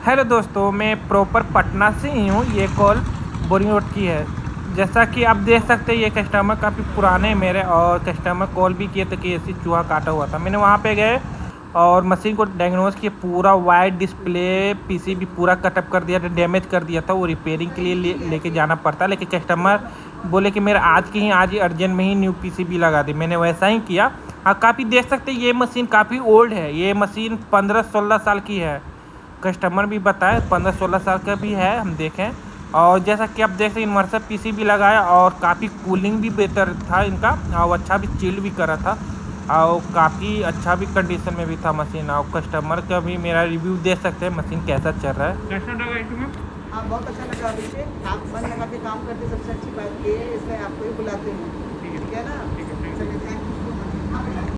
Hello दोस्तों, मैं proper Patna से ही हूँ। ये कॉल बोरिंग रोड की है। जैसा कि आप देख सकते हैं, ये कस्टमर काफ़ी पुराने मेरे और कस्टमर कॉल भी किए थे कि ऐसी चूहा काटा हुआ था। मैंने वहाँ पे गए और मशीन को डायग्नोज किया। पूरा वाइड डिस्प्ले पीसीबी पूरा कटअप कर दिया था, डैमेज कर दिया था। वो रिपेयरिंग के लिए लेके जाना पड़ता, लेकिन कस्टमर बोले कि मेरा आज ही अर्जेंट में ही न्यू पीसीबी लगा दी। मैंने वैसा ही किया। हाँ, काफ़ी देख सकते हैं, ये मशीन काफ़ी ओल्ड है। ये मशीन 15-16 साल की है। कस्टमर भी बताए 15-16 साल का भी है, हम देखें। और जैसा कि आप देख सकते हैं, इन्वर्टर पीसी भी लगाया और काफ़ी कूलिंग भी बेहतर था इनका, और अच्छा भी चिल भी कर रहा था और काफ़ी अच्छा भी कंडीशन में भी था मशीन। और कस्टमर का भी मेरा रिव्यू दे सकते हैं मशीन कैसा चल रहा है। कैसा लगा इसमें? हाँ, बहुत अच्छा लगा। अभिषेक, आप मन लगा के काम करते, सबसे अच्छी बात ये है, इसलिए आपको ही बुलाते हैं। ठीक है, ठीक है ना? ठीक है, थैंक यू। चलिए, थैंक